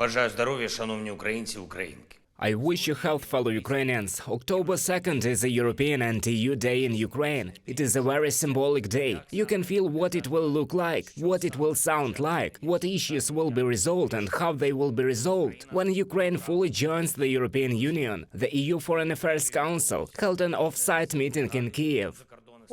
Бажаю здоров'я, шановні українці, українки. I wish you health, fellow Ukrainians. October 2nd is a European and EU Day in Ukraine. It is a very symbolic day. You can feel what it will look like, what it will sound like, what issues will be resolved and how they will be resolved. When Ukraine fully joins the European Union, the EU Foreign Affairs Council held an off-site meeting in Kyiv.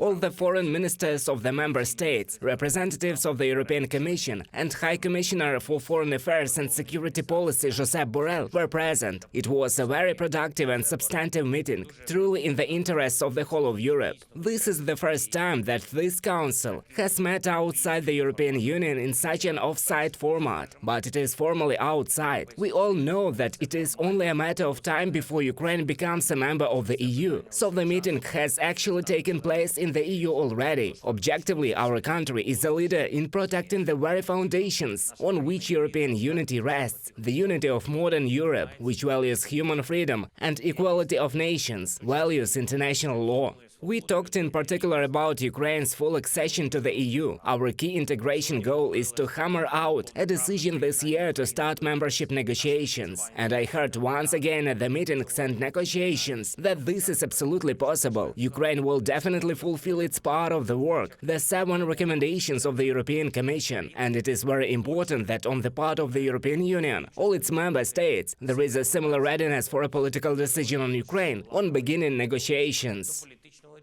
All the foreign ministers of the member states, representatives of the European Commission, and High Commissioner for Foreign Affairs and Security Policy Josep Borrell were present. It was a very productive and substantive meeting, truly in the interests of the whole of Europe. This is the first time that this council has met outside the European Union in such an off-site format, but it is formally outside. We all know that it is only a matter of time before Ukraine becomes a member of the EU, so the meeting has actually taken place in the EU already. Objectively, our country is a leader in protecting the very foundations on which European unity rests, the unity of modern Europe, which values human freedom and equality of nations, values international law. We talked in particular about Ukraine's full accession to the EU. Our key integration goal is to hammer out a decision this year to start membership negotiations. And I heard once again at the meetings and negotiations that this is absolutely possible. Ukraine will definitely fulfill its part of the work, the 7 recommendations of the European Commission. And it is very important that on the part of the European Union, all its member states, there is a similar readiness for a political decision on Ukraine on beginning negotiations.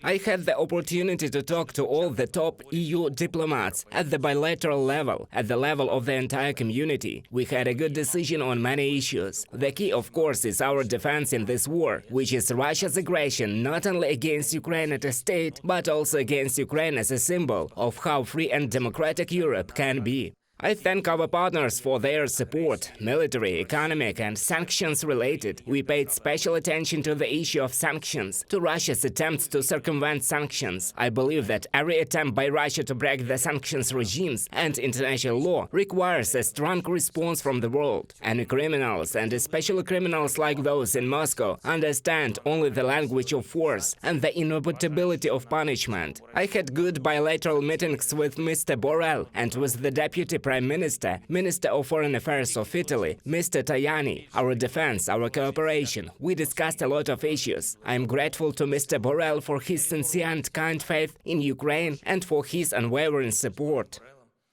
I had the opportunity to talk to all the top EU diplomats at the bilateral level, at the level of the entire community. We had a good decision on many issues. The key, of course, is our defense in this war, which is Russia's aggression not only against Ukraine as a state, but also against Ukraine as a symbol of how free and democratic Europe can be. I thank our partners for their support, military, economic and sanctions-related. We paid special attention to the issue of sanctions, to Russia's attempts to circumvent sanctions. I believe that every attempt by Russia to break the sanctions regimes and international law requires a strong response from the world. And criminals, and especially criminals like those in Moscow, understand only the language of force and the inevitability of punishment. I had good bilateral meetings with Mr. Borrell and with the Deputy Prime Minister, Minister of Foreign Affairs of Italy, Mr. Tajani, our defense, our cooperation. We discussed a lot of issues. I am grateful to Mr. Borrell for his sincere and kind faith in Ukraine and for his unwavering support.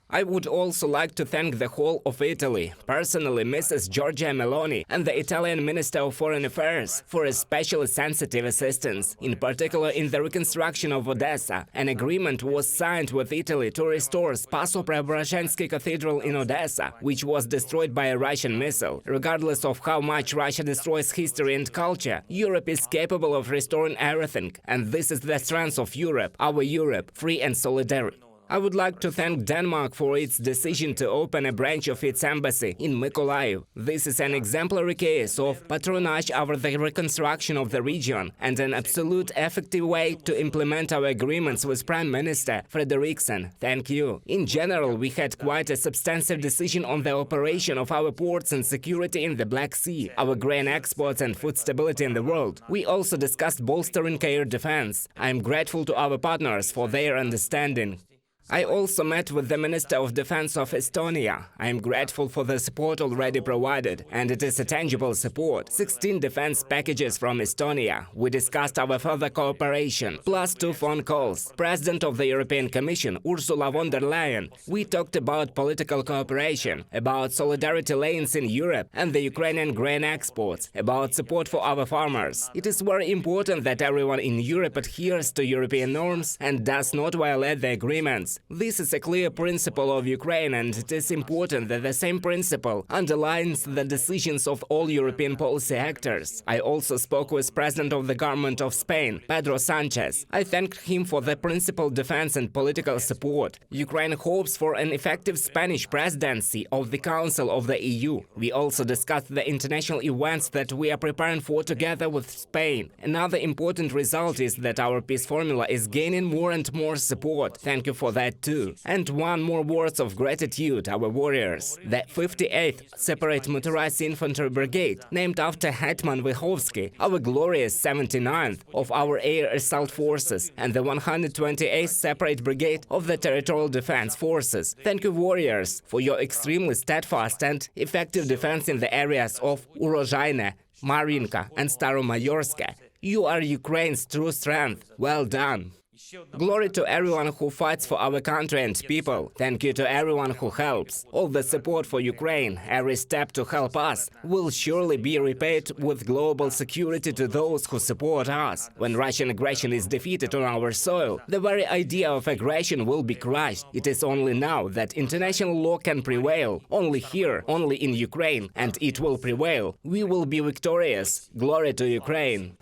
I would also like to thank the whole of Italy, personally Mrs. Giorgia Meloni and the Italian Minister of Foreign Affairs for especially sensitive assistance, in particular in the reconstruction of Odessa. An agreement was signed with Italy to restore Spaso-Preobrazhensky Cathedral in Odessa, which was destroyed by a Russian missile. Regardless of how much Russia destroys history and culture, Europe is capable of restoring everything, and this is the strength of Europe, our Europe, free and solidary. I would like to thank Denmark for its decision to open a branch of its embassy in Mykolaiv. This is an exemplary case of patronage over the reconstruction of the region and an absolute effective way to implement our agreements with Prime Minister Frederiksen. Thank you. In general, we had quite a substantive decision on the operation of our ports and security in the Black Sea, our grain exports and food stability in the world. We also discussed bolstering air defense. I am grateful to our partners for their understanding. I also met with the Minister of Defense of Estonia. I am grateful for the support already provided, and it is a tangible support. 16 defense packages from Estonia. We discussed our further cooperation, plus 2 phone calls. President of the European Commission, Ursula von der Leyen. We talked about political cooperation, about solidarity lanes in Europe and the Ukrainian grain exports, about support for our farmers. It is very important that everyone in Europe adheres to European norms and does not violate the agreements. This is a clear principle of Ukraine, and it is important that the same principle underlines the decisions of all European policy actors. I also spoke with President of the government of Spain, Pedro Sanchez. I thanked him for the principled defense and political support. Ukraine hopes for an effective Spanish presidency of the Council of the EU. We also discussed the international events that we are preparing for together with Spain. Another important result is that our peace formula is gaining more and more support. Thank you for that glad too. And one more words of gratitude, our warriors. The 58th Separate Motorized Infantry Brigade, named after Hetman Vyhovsky, our glorious 79th of our Air Assault Forces, and the 128th Separate Brigade of the Territorial Defense Forces. Thank you, warriors, for your extremely steadfast and effective defense in the areas of Urozhaine, Marinka, and Staromayorsk. You are Ukraine's true strength. Well done. Glory to everyone who fights for our country and people. Thank you to everyone who helps. All the support for Ukraine, every step to help us, will surely be repaid with global security to those who support us. When Russian aggression is defeated on our soil, the very idea of aggression will be crushed. It is only now that international law can prevail. Only here, only in Ukraine, and it will prevail. We will be victorious. Glory to Ukraine.